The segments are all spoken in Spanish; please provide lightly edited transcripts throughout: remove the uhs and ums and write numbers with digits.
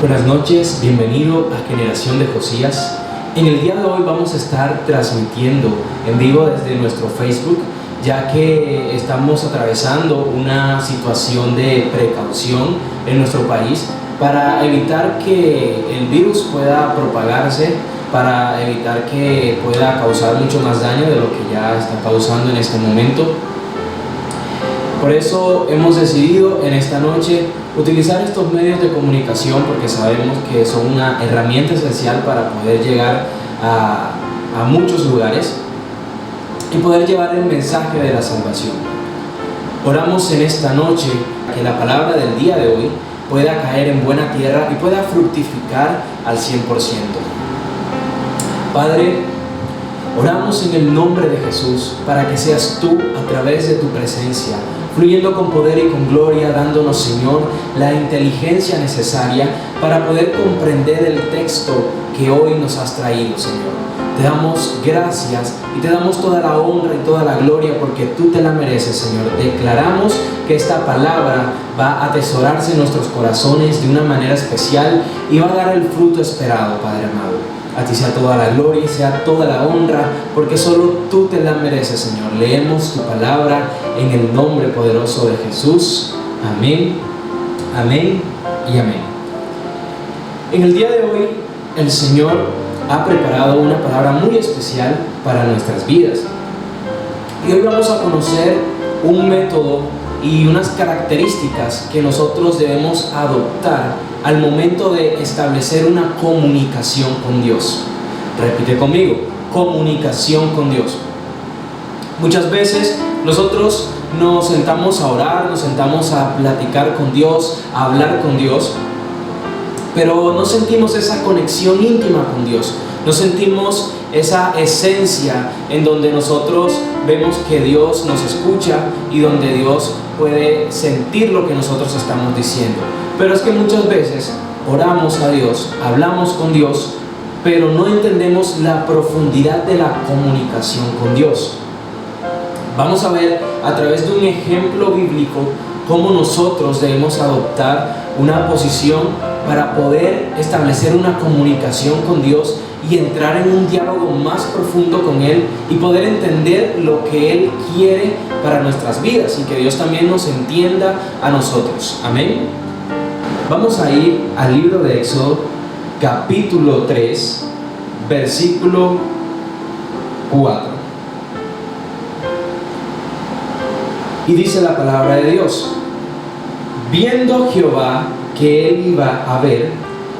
Buenas noches, bienvenido a Generación de Josías. En el día de hoy vamos a estar transmitiendo en vivo desde nuestro Facebook, ya que estamos atravesando una situación de precaución en nuestro país para evitar que el virus pueda propagarse, para evitar que pueda causar mucho más daño de lo que ya está causando en este momento. Por eso hemos decidido en esta noche utilizar estos medios de comunicación, porque sabemos que son una herramienta esencial para poder llegar a muchos lugares y poder llevar el mensaje de la salvación. Oramos en esta noche que la palabra del día de hoy pueda caer en buena tierra y pueda fructificar al 100%. Padre, oramos en el nombre de Jesús para que seas tú a través de tu presencia, fluyendo con poder y con gloria, dándonos, Señor, la inteligencia necesaria para poder comprender el texto que hoy nos has traído, Señor. Te damos gracias y te damos toda la honra y toda la gloria porque tú te la mereces, Señor. Declaramos que esta palabra va a atesorarse en nuestros corazones de una manera especial y va a dar el fruto esperado, Padre amado. A ti sea toda la gloria y sea toda la honra, porque solo tú te la mereces, Señor. Leemos tu palabra en el nombre poderoso de Jesús. Amén, amén y amén. En el día de hoy, el Señor ha preparado una palabra muy especial para nuestras vidas. Y hoy vamos a conocer un método y unas características que nosotros debemos adoptar al momento de establecer una comunicación con Dios. Repite conmigo: comunicación con Dios. Muchas veces nosotros nos sentamos a orar, nos sentamos a platicar con Dios, a hablar con Dios, pero no sentimos esa conexión íntima con Dios. No sentimos esa esencia en donde nosotros vemos que Dios nos escucha y donde Dios puede sentir lo que nosotros estamos diciendo. Pero es que muchas veces oramos a Dios, hablamos con Dios, pero no entendemos la profundidad de la comunicación con Dios. Vamos a ver a través de un ejemplo bíblico cómo nosotros debemos adoptar una posición para poder establecer una comunicación con Dios y entrar en un diálogo más profundo con Él y poder entender lo que Él quiere para nuestras vidas y que Dios también nos entienda a nosotros. Amén. Vamos a ir al libro de Éxodo, capítulo 3, versículo 4. Y dice la palabra de Dios: viendo Jehová que él iba a ver,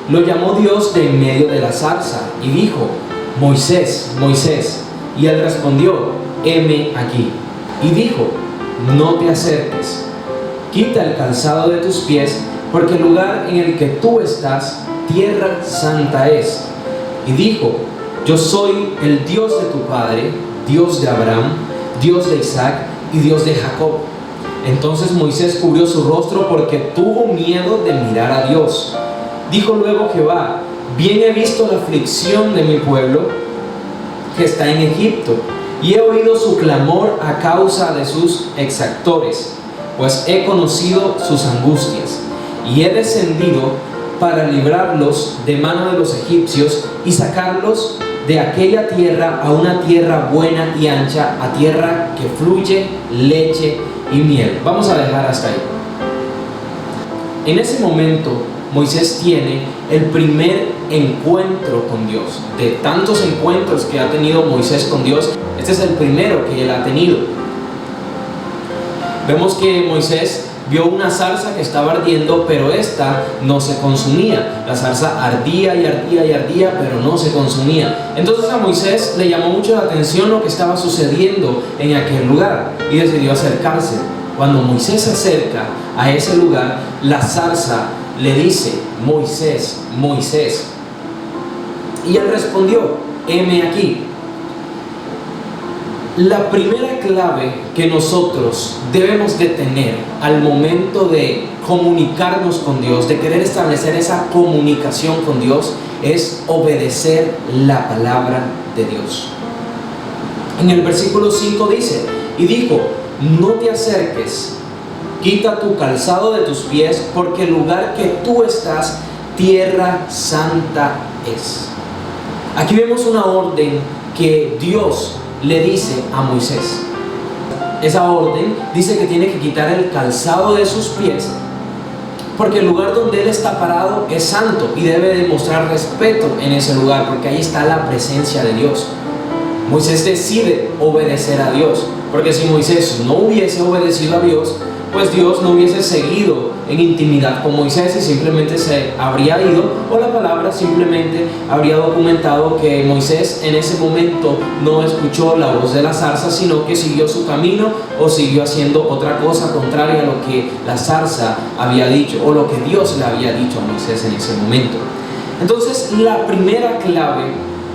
lo llamó Dios de en medio de la zarza y dijo: Moisés, Moisés. Y él respondió: heme aquí. Y dijo: no te acerques, quita el calzado de tus pies, porque el lugar en el que tú estás, tierra santa es. Y dijo: yo soy el Dios de tu padre, Dios de Abraham, Dios de Isaac y Dios de Jacob. Entonces Moisés cubrió su rostro porque tuvo miedo de mirar a Dios. Dijo luego Jehová: bien he visto la aflicción de mi pueblo que está en Egipto, y he oído su clamor a causa de sus exactores, pues he conocido sus angustias, y he descendido para librarlos de mano de los egipcios y sacarlos de aquella tierra a una tierra buena y ancha, a tierra que fluye leche y miel. Vamos a dejar hasta ahí. En ese momento Moisés tiene el primer encuentro con Dios. De tantos encuentros que ha tenido Moisés con Dios, este es el primero que él ha tenido. Vemos que Moisés vio una zarza que estaba ardiendo, pero esta no se consumía. La zarza ardía y ardía y ardía, pero no se consumía. Entonces a Moisés le llamó mucho la atención lo que estaba sucediendo en aquel lugar y decidió acercarse. Cuando Moisés se acerca a ese lugar, la zarza le dice: Moisés, Moisés. Y él respondió: heme aquí. La primera clave que nosotros debemos de tener al momento de comunicarnos con Dios, de querer establecer esa comunicación con Dios, es obedecer la palabra de Dios. En el versículo 5 dice: y dijo: no te acerques, quita tu calzado de tus pies, porque el lugar que tú estás, tierra santa es. Aquí vemos una orden que Dios le dice a Moisés. Esa orden dice que tiene que quitar el calzado de sus pies, porque el lugar donde él está parado es santo y debe demostrar respeto en ese lugar, porque ahí está la presencia de Dios. Moisés decide obedecer a Dios, porque si Moisés no hubiese obedecido a Dios, pues Dios no hubiese seguido en intimidad con Moisés y simplemente se habría ido, o la palabra simplemente habría documentado que Moisés en ese momento no escuchó la voz de la zarza, sino que siguió su camino o siguió haciendo otra cosa contraria a lo que la zarza había dicho o lo que Dios le había dicho a Moisés en ese momento. Entonces, la primera clave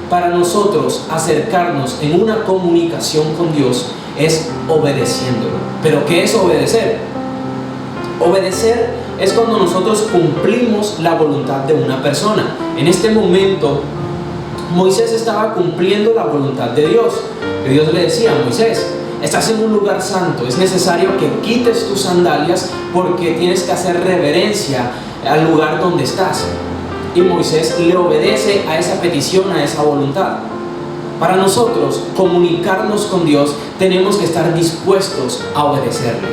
para nosotros acercarnos en una comunicación con Dios es obedeciéndolo. ¿Pero qué es obedecer? Obedecer es cuando nosotros cumplimos la voluntad de una persona. En este momento, Moisés estaba cumpliendo la voluntad de Dios. Que Dios le decía a Moisés: estás en un lugar santo, es necesario que quites tus sandalias porque tienes que hacer reverencia al lugar donde estás. Y Moisés le obedece a esa petición, a esa voluntad. Para nosotros comunicarnos con Dios, tenemos que estar dispuestos a obedecerle.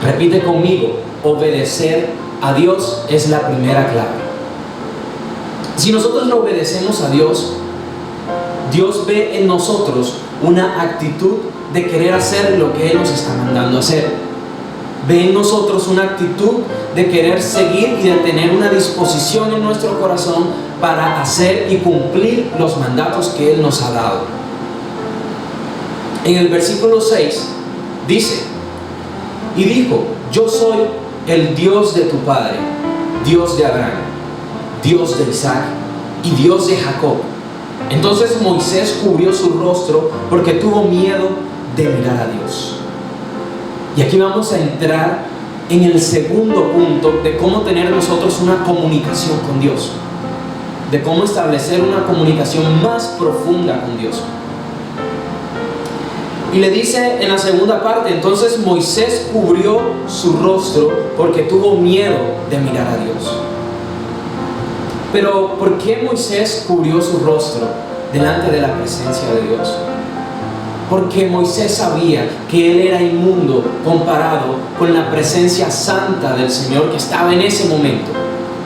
Repite conmigo: obedecer a Dios es la primera clave. Si nosotros le obedecemos a Dios, Dios ve en nosotros una actitud de querer hacer lo que Él nos está mandando hacer. Ve en nosotros una actitud de querer seguir y de tener una disposición en nuestro corazón para hacer y cumplir los mandatos que Él nos ha dado. En el versículo 6 dice: y dijo: yo soy el Dios de tu padre, Dios de Abraham, Dios de Isaac y Dios de Jacob. Entonces Moisés cubrió su rostro porque tuvo miedo de mirar a Dios. Y aquí vamos a entrar en el segundo punto de cómo tener nosotros una comunicación con Dios, de cómo establecer una comunicación más profunda con Dios. Y le dice en la segunda parte: entonces Moisés cubrió su rostro porque tuvo miedo de mirar a Dios. Pero ¿por qué Moisés cubrió su rostro delante de la presencia de Dios? Porque Moisés sabía que él era inmundo comparado con la presencia santa del Señor que estaba en ese momento.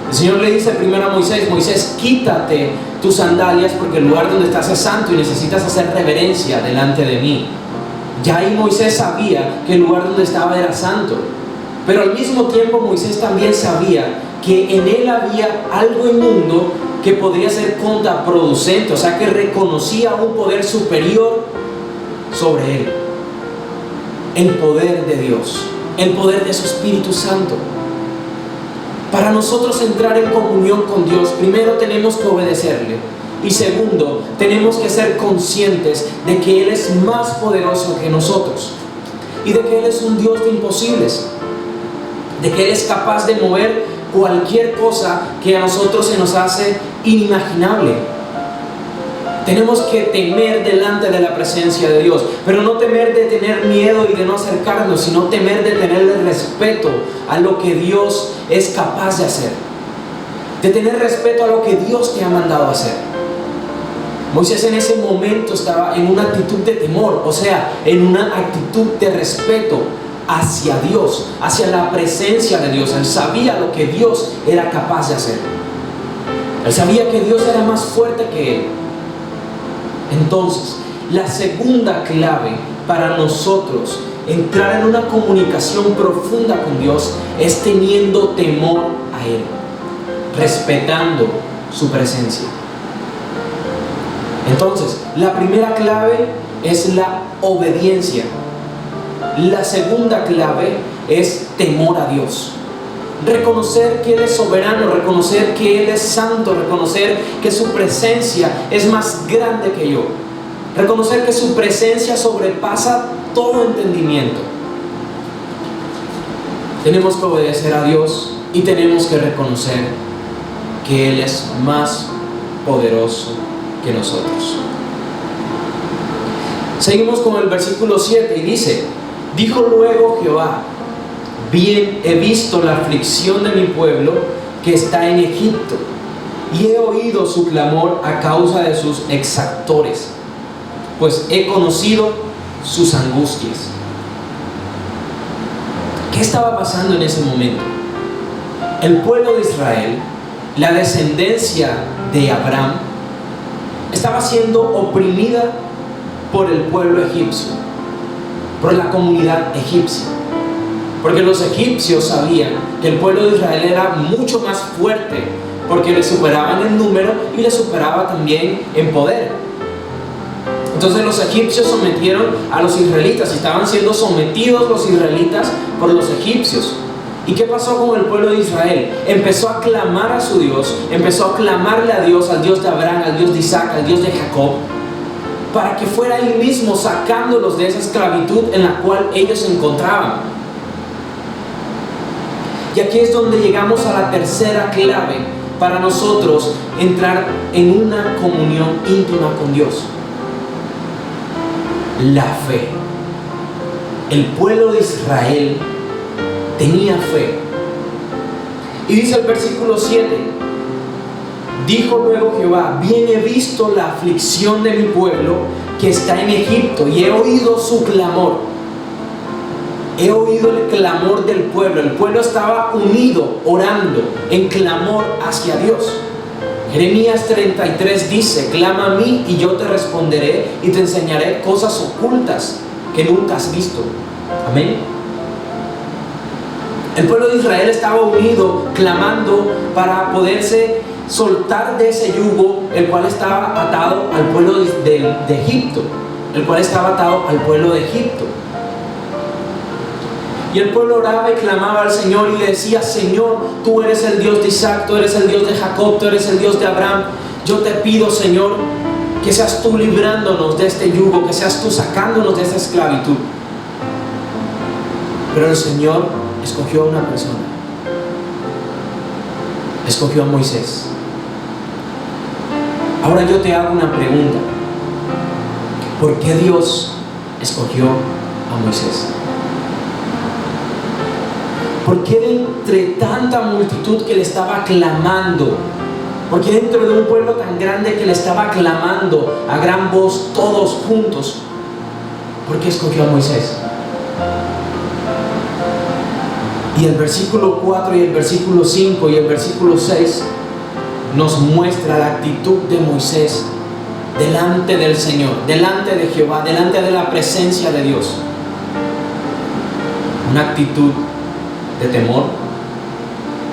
El Señor le dice primero a Moisés: Moisés, quítate tus sandalias porque el lugar donde estás es santo y necesitas hacer reverencia delante de mí. Ya ahí Moisés sabía que el lugar donde estaba era santo, pero al mismo tiempo Moisés también sabía que en él había algo inmundo que podría ser contraproducente, o sea que reconocía un poder superior sobre él, el poder de Dios, el poder de su Espíritu Santo. Para nosotros entrar en comunión con Dios, primero tenemos que obedecerle, y segundo, tenemos que ser conscientes de que Él es más poderoso que nosotros y de que Él es un Dios de imposibles, de que Él es capaz de mover cualquier cosa que a nosotros se nos hace inimaginable. Tenemos que temer delante de la presencia de Dios, pero no temer de tener miedo y de no acercarnos, sino temer de tenerle respeto a lo que Dios es capaz de hacer, de tener respeto a lo que Dios te ha mandado hacer. Moisés en ese momento estaba en una actitud de temor, o sea, en una actitud de respeto hacia Dios, hacia la presencia de Dios. Él sabía lo que Dios era capaz de hacer. Él sabía que Dios era más fuerte que él. Entonces, la segunda clave para nosotros entrar en una comunicación profunda con Dios es teniendo temor a Él, respetando su presencia. Entonces, la primera clave es la obediencia. La segunda clave es temor a Dios. Reconocer que Él es soberano, reconocer que Él es santo, reconocer que su presencia es más grande que yo. Reconocer que su presencia sobrepasa todo entendimiento. Tenemos que obedecer a Dios y tenemos que reconocer que Él es más poderoso que nosotros. Seguimos con el versículo 7 y dice: dijo luego Jehová: bien he visto la aflicción de mi pueblo que está en Egipto, y he oído su clamor a causa de sus exactores, pues he conocido sus angustias. ¿Qué estaba pasando en ese momento? El pueblo de Israel, la descendencia de Abraham, estaba siendo oprimida por el pueblo egipcio, por la comunidad egipcia. Porque los egipcios sabían que el pueblo de Israel era mucho más fuerte, porque le superaban en número y le superaba también en poder. Entonces los egipcios sometieron a los israelitas y estaban siendo sometidos los israelitas por los egipcios. ¿Y qué pasó con el pueblo de Israel? Empezó a clamar a su Dios, empezó a clamarle a Dios, al Dios de Abraham, al Dios de Isaac, al Dios de Jacob, para que fuera Él mismo sacándolos de esa esclavitud en la cual ellos se encontraban. Y aquí es donde llegamos a la tercera clave para nosotros entrar en una comunión íntima con Dios: la fe. El pueblo de Israel tenía fe. Y dice el versículo 7: dijo luego Jehová, bien he visto la aflicción de mi pueblo que está en Egipto, y he oído su clamor. He oído el clamor del pueblo. El pueblo estaba unido, orando en clamor hacia Dios. Jeremías 33 dice: clama a mí y yo te responderé y te enseñaré cosas ocultas que nunca has visto. Amén. El pueblo de Israel estaba unido, clamando para poderse soltar de ese yugo, el cual estaba atado al pueblo de Egipto, el cual estaba atado al pueblo de Egipto. Y el pueblo oraba y clamaba al Señor y le decía: Señor, tú eres el Dios de Isaac, tú eres el Dios de Jacob, tú eres el Dios de Abraham. Yo te pido, Señor, que seas tú librándonos de este yugo, que seas tú sacándonos de esta esclavitud. Pero el Señor escogió a una persona. Escogió a Moisés. Ahora yo te hago una pregunta: ¿por qué Dios escogió a Moisés? ¿Por qué entre tanta multitud que le estaba clamando? ¿Por qué dentro de un pueblo tan grande que le estaba clamando a gran voz todos juntos? ¿Por qué escogió a Moisés? Y el versículo 4 y el versículo 5 y el versículo 6 nos muestra la actitud de Moisés delante del Señor, delante de Jehová, delante de la presencia de Dios. Una actitud de temor,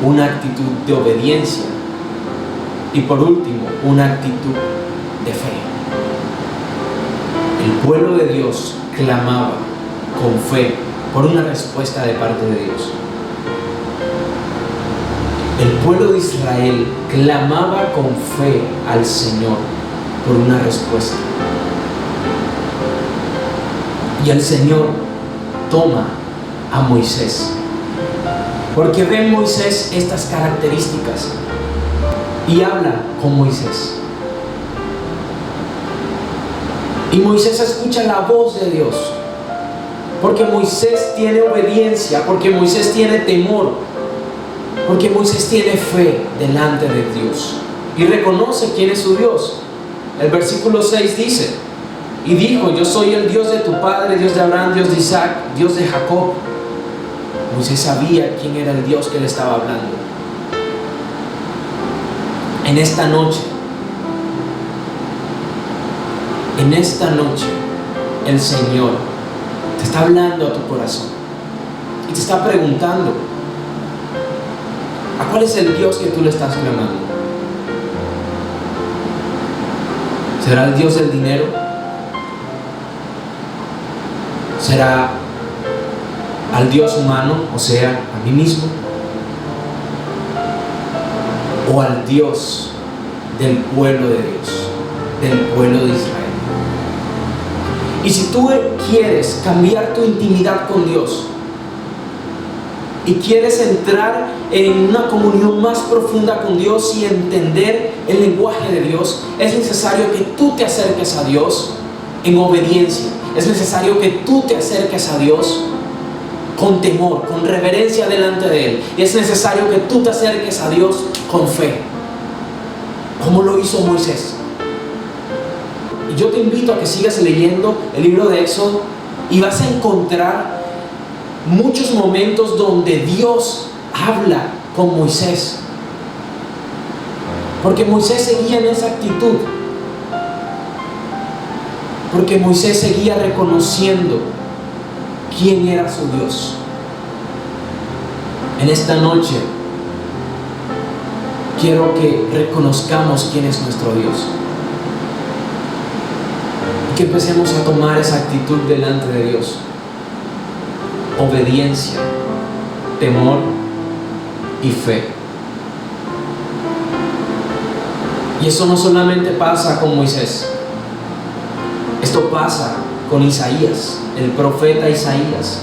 una actitud de obediencia y por último, una actitud de fe. El pueblo de Dios clamaba con fe por una respuesta de parte de Dios. El pueblo de Israel clamaba con fe al Señor por una respuesta. Y el Señor toma a Moisés, porque ve en Moisés estas características y habla con Moisés. Y Moisés escucha la voz de Dios, porque Moisés tiene obediencia, porque Moisés tiene temor, porque Moisés tiene fe delante de Dios y reconoce quién es su Dios. El versículo 6 dice: y dijo: yo soy el Dios de tu padre, Dios de Abraham, Dios de Isaac, Dios de Jacob. Moisés sabía quién era el Dios que le estaba hablando. En esta noche, el Señor te está hablando a tu corazón y te está preguntando: ¿a cuál es el Dios que tú le estás clamando? ¿Será el Dios del dinero? ¿Será al Dios humano, o sea, a mí mismo? ¿O al Dios del pueblo de Dios, del pueblo de Israel? Y si tú quieres cambiar tu intimidad con Dios y quieres entrar en una comunión más profunda con Dios y entender el lenguaje de Dios, es necesario que tú te acerques a Dios en obediencia. Es necesario que tú te acerques a Dios con temor, con reverencia delante de Él. Y es necesario que tú te acerques a Dios con fe, como lo hizo Moisés. Y yo te invito a que sigas leyendo el libro de Éxodo y vas a encontrar muchos momentos donde Dios habla con Moisés, porque Moisés seguía en esa actitud, porque Moisés seguía reconociendo quién era su Dios. En esta noche quiero que reconozcamos quién es nuestro Dios y que empecemos a tomar esa actitud delante de Dios: obediencia, temor y fe. Y eso no solamente pasa con Moisés, esto pasa con Isaías, el profeta Isaías.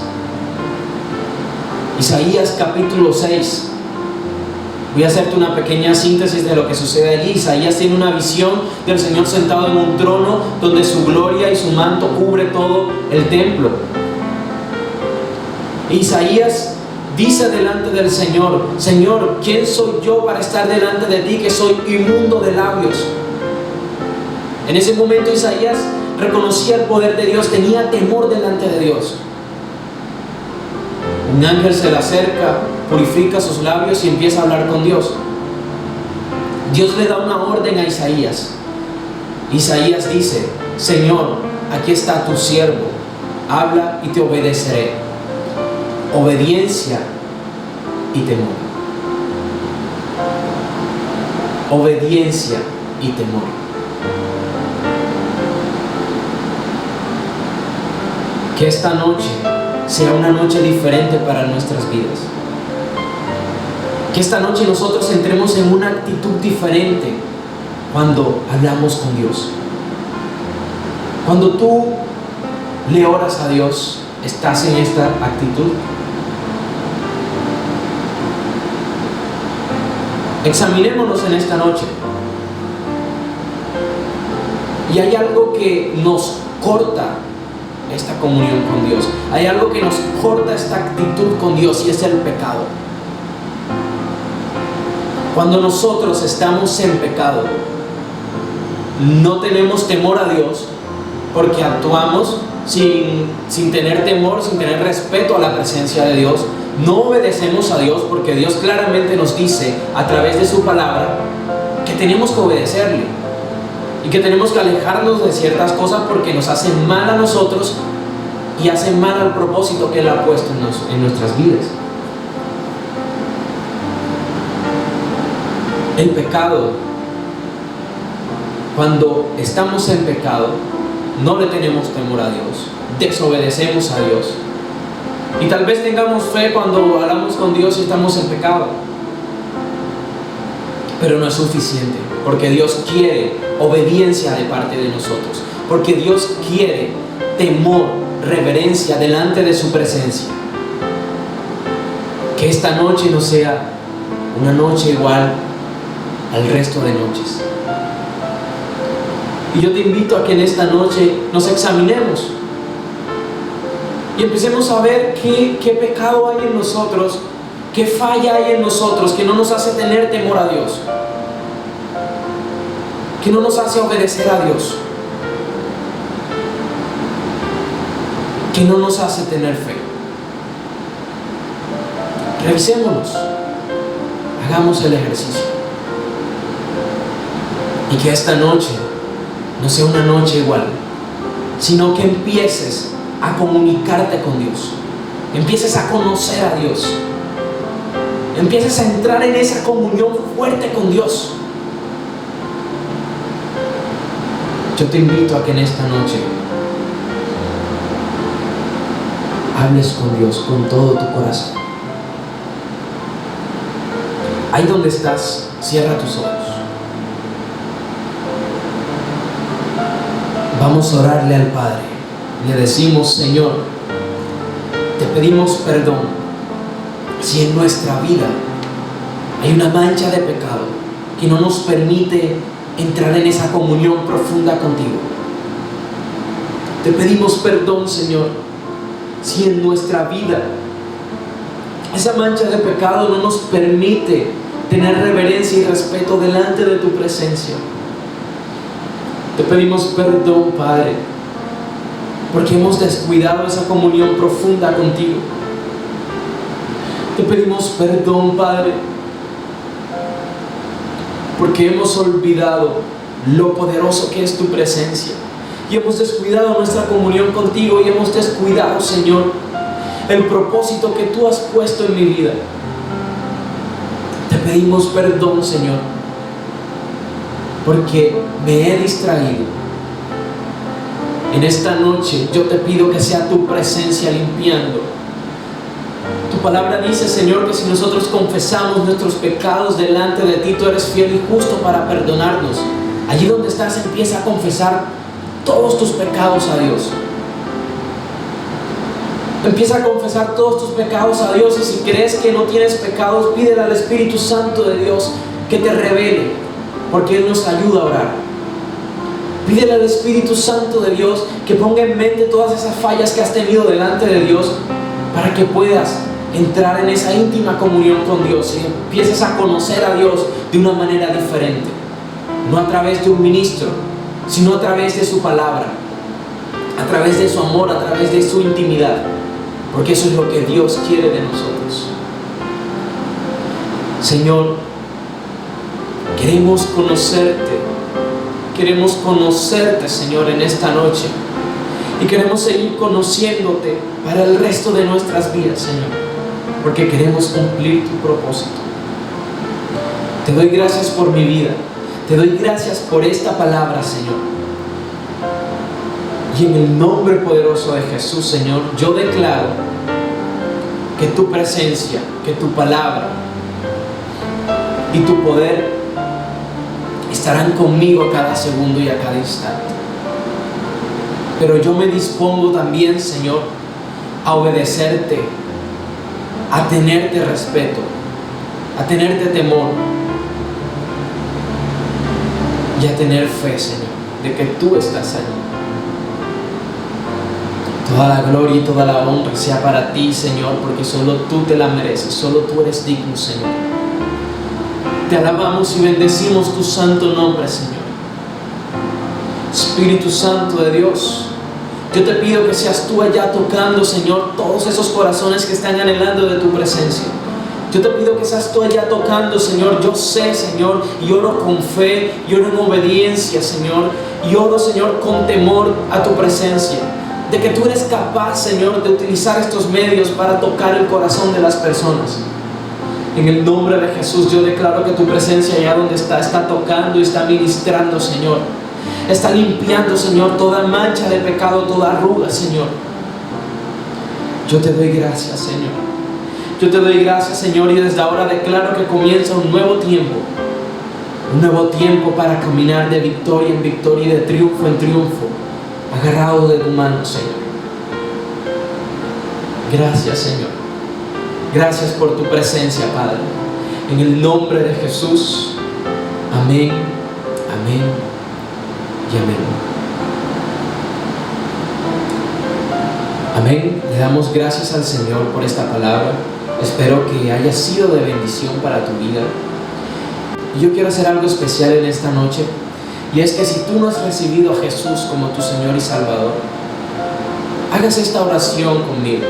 Isaías capítulo 6. Voy a hacerte una pequeña síntesis de lo que sucede allí. Isaías tiene una visión del Señor sentado en un trono donde su gloria y su manto cubre todo el templo. Isaías dice delante del Señor: Señor, ¿quién soy yo para estar delante de ti, que soy inmundo de labios? En ese momento Isaías reconocía el poder de Dios, tenía temor delante de Dios. Un ángel se le acerca, purifica sus labios y empieza a hablar con Dios. Dios le da una orden a Isaías. Isaías dice: Señor, aquí está tu siervo, habla y te obedeceré. Obediencia y temor. Obediencia y temor. Que esta noche sea una noche diferente para nuestras vidas. Que esta noche nosotros entremos en una actitud diferente cuando hablamos con Dios. Cuando tú le oras a Dios, ¿estás en esta actitud? Examinémonos en esta noche. Y hay algo que nos corta esta comunión con Dios. Hay algo que nos corta esta actitud con Dios, y es el pecado. Cuando nosotros estamos en pecado, no tenemos temor a Dios, porque actuamos sin tener temor, sin tener respeto a la presencia de Dios. No obedecemos a Dios, porque Dios claramente nos dice a través de su palabra que tenemos que obedecerle y que tenemos que alejarnos de ciertas cosas porque nos hacen mal a nosotros y hacen mal al propósito que Él ha puesto en nuestras vidas. El pecado, cuando estamos en pecado, no le tenemos temor a Dios, desobedecemos a Dios. Y tal vez tengamos fe cuando hablamos con Dios y estamos en pecado, pero no es suficiente, porque Dios quiere obediencia de parte de nosotros, porque Dios quiere temor, reverencia delante de su presencia. Que esta noche no sea una noche igual al resto de noches. Y yo te invito a que en esta noche nos examinemos y empecemos a ver qué pecado hay en nosotros, qué falla hay en nosotros que no nos hace tener temor a Dios, que no nos hace obedecer a Dios, que no nos hace tener fe. Revisémonos, hagamos el ejercicio, y que esta noche no sea una noche igual, sino que empieces a comunicarte con Dios, empieces a conocer a Dios, empieces a entrar en esa comunión fuerte con Dios. Yo te invito a que en esta noche hables con Dios con todo tu corazón. Ahí donde estás, cierra tus ojos. Vamos a orarle al Padre. Le decimos: Señor, te pedimos perdón si en nuestra vida hay una mancha de pecado que no nos permite entrar en esa comunión profunda contigo. Te pedimos perdón, Señor, si en nuestra vida Esa mancha de pecado no nos permite tener reverencia y respeto delante de tu presencia. Te pedimos perdón, Padre, porque hemos descuidado esa comunión profunda contigo. Te pedimos perdón, Padre, porque hemos olvidado lo poderoso que es tu presencia y hemos descuidado nuestra comunión contigo y hemos descuidado, Señor, el propósito que tú has puesto en mi vida. Te pedimos perdón, Señor, porque me he distraído. En esta noche yo te pido que sea tu presencia limpiando. Tu palabra dice, Señor, que si nosotros confesamos nuestros pecados delante de ti, tú eres fiel y justo para perdonarnos. Allí donde estás, empieza a confesar todos tus pecados a Dios. Empieza a confesar todos tus pecados a Dios, y si crees que no tienes pecados, pídele al Espíritu Santo de Dios que te revele, porque Él nos ayuda a orar. Pídele al Espíritu Santo de Dios que ponga en mente todas esas fallas que has tenido delante de Dios, para que puedas entrar en esa íntima comunión con Dios y empieces a conocer a Dios de una manera diferente, no a través de un ministro, sino a través de su palabra, a través de su amor, a través de su intimidad, porque eso es lo que Dios quiere de nosotros. Señor, queremos conocerte, Señor, en esta noche, y queremos seguir conociéndote para el resto de nuestras vidas, Señor, porque queremos cumplir tu propósito. Te doy gracias por mi vida, te doy gracias por esta palabra, Señor. Y en el nombre poderoso de Jesús, Señor, yo declaro que tu presencia, que tu palabra y tu poder estarán conmigo a cada segundo y a cada instante. Pero yo me dispongo también, Señor, a obedecerte, a tenerte respeto, a tenerte temor y a tener fe, Señor, de que tú estás allí. Toda la gloria y toda la honra sea para ti, Señor, porque solo tú te la mereces, solo tú eres digno, Señor. Te alabamos y bendecimos tu santo nombre, Señor. Espíritu Santo de Dios, yo te pido que seas tú allá tocando, Señor, todos esos corazones que están anhelando de tu presencia. Yo te pido que seas tú allá tocando, Señor. Yo sé, Señor, y oro con fe, y oro en obediencia, Señor, y oro, Señor, con temor a tu presencia, de que tú eres capaz, Señor, de utilizar estos medios para tocar el corazón de las personas. En el nombre de Jesús, yo declaro que tu presencia allá donde está tocando y está ministrando, Señor. Está limpiando, Señor, toda mancha de pecado, toda arruga, Señor. Yo te doy gracias, Señor. Yo te doy gracias, Señor, y desde ahora declaro que comienza un nuevo tiempo. Un nuevo tiempo para caminar de victoria en victoria y de triunfo en triunfo, agarrado de tu mano, Señor. Gracias, Señor. Gracias por tu presencia, Padre. En el nombre de Jesús. Amén, amén y amén. Amén. Le damos gracias al Señor por esta palabra. Espero que haya sido de bendición para tu vida. Y yo quiero hacer algo especial en esta noche. Y es que si tú no has recibido a Jesús como tu Señor y Salvador, hagas esta oración conmigo.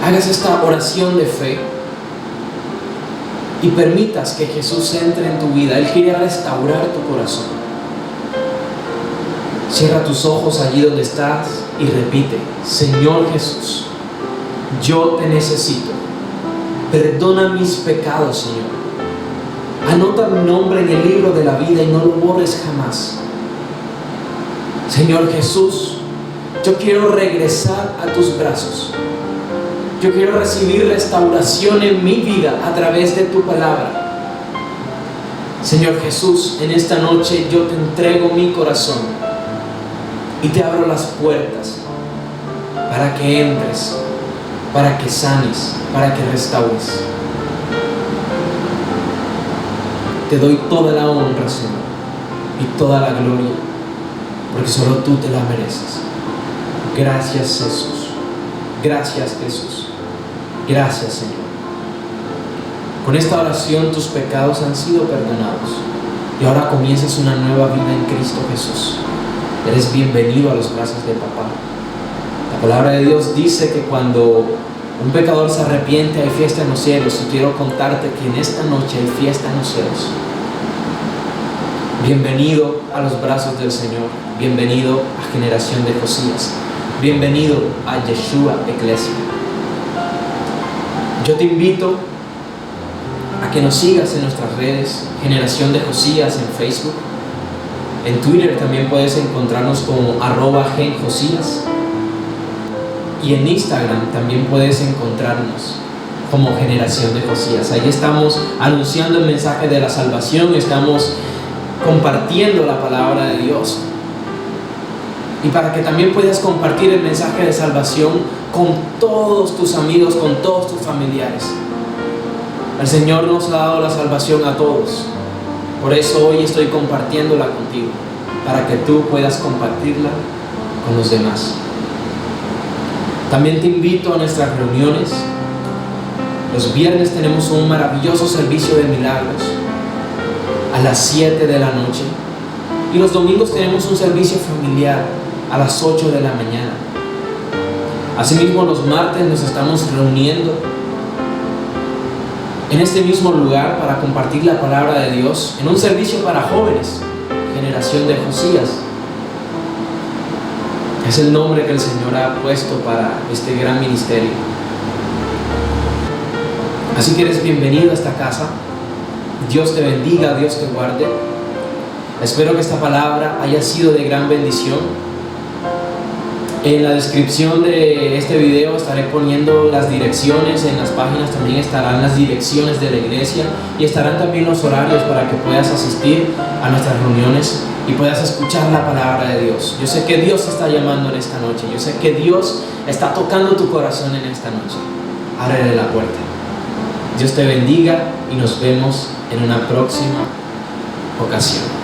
Hagas esta oración de fe y permitas que Jesús entre en tu vida. Él quiere restaurar tu corazón. Cierra tus ojos allí donde estás y repite: Señor Jesús, yo te necesito. Perdona mis pecados, Señor. Anota mi nombre en el libro de la vida y no lo borres jamás. Señor Jesús, yo quiero regresar a tus brazos. Yo quiero recibir restauración en mi vida a través de tu palabra. Señor Jesús, en esta noche yo te entrego mi corazón y te abro las puertas para que entres, para que sanes, para que restaures. Te doy toda la honra, Señor, y toda la gloria, porque solo tú te la mereces. Gracias, Jesús. Gracias, Jesús. Gracias, Señor. Con esta oración tus pecados han sido perdonados y ahora comienzas una nueva vida en Cristo Jesús. Eres bienvenido a los brazos de papá. La palabra de Dios dice que cuando un pecador se arrepiente hay fiesta en los cielos, y quiero contarte que en esta noche hay fiesta en los cielos. Bienvenido a los brazos del Señor. Bienvenido a Generación de Josías. Bienvenido a Yeshua Iglesia. Yo te invito a que nos sigas en nuestras redes, Generación de Josías en Facebook. En Twitter también puedes encontrarnos como @genjosías. Y en Instagram también puedes encontrarnos como Generación de Josías. Ahí estamos anunciando el mensaje de la salvación, estamos compartiendo la palabra de Dios. Y para que también puedas compartir el mensaje de salvación con todos tus amigos, con todos tus familiares. El Señor nos ha dado la salvación a todos. Por eso hoy estoy compartiéndola contigo, para que tú puedas compartirla con los demás. También te invito a nuestras reuniones. Los viernes tenemos un maravilloso servicio de milagros a las 7 de la noche. Y los domingos tenemos un servicio familiar a las 8 de la mañana. Asimismo, los martes nos estamos reuniendo en este mismo lugar para compartir la palabra de Dios en un servicio para jóvenes, Generación de Josías. Es el nombre que el Señor ha puesto para este gran ministerio. Así que eres bienvenido a esta casa. Dios te bendiga, Dios te guarde. Espero que esta palabra haya sido de gran bendición. En la descripción de este video estaré poniendo las direcciones, en las páginas también estarán las direcciones de la iglesia y estarán también los horarios para que puedas asistir a nuestras reuniones y puedas escuchar la palabra de Dios. Yo sé que Dios te está llamando en esta noche, yo sé que Dios está tocando tu corazón en esta noche. Ábrele la puerta. Dios te bendiga y nos vemos en una próxima ocasión.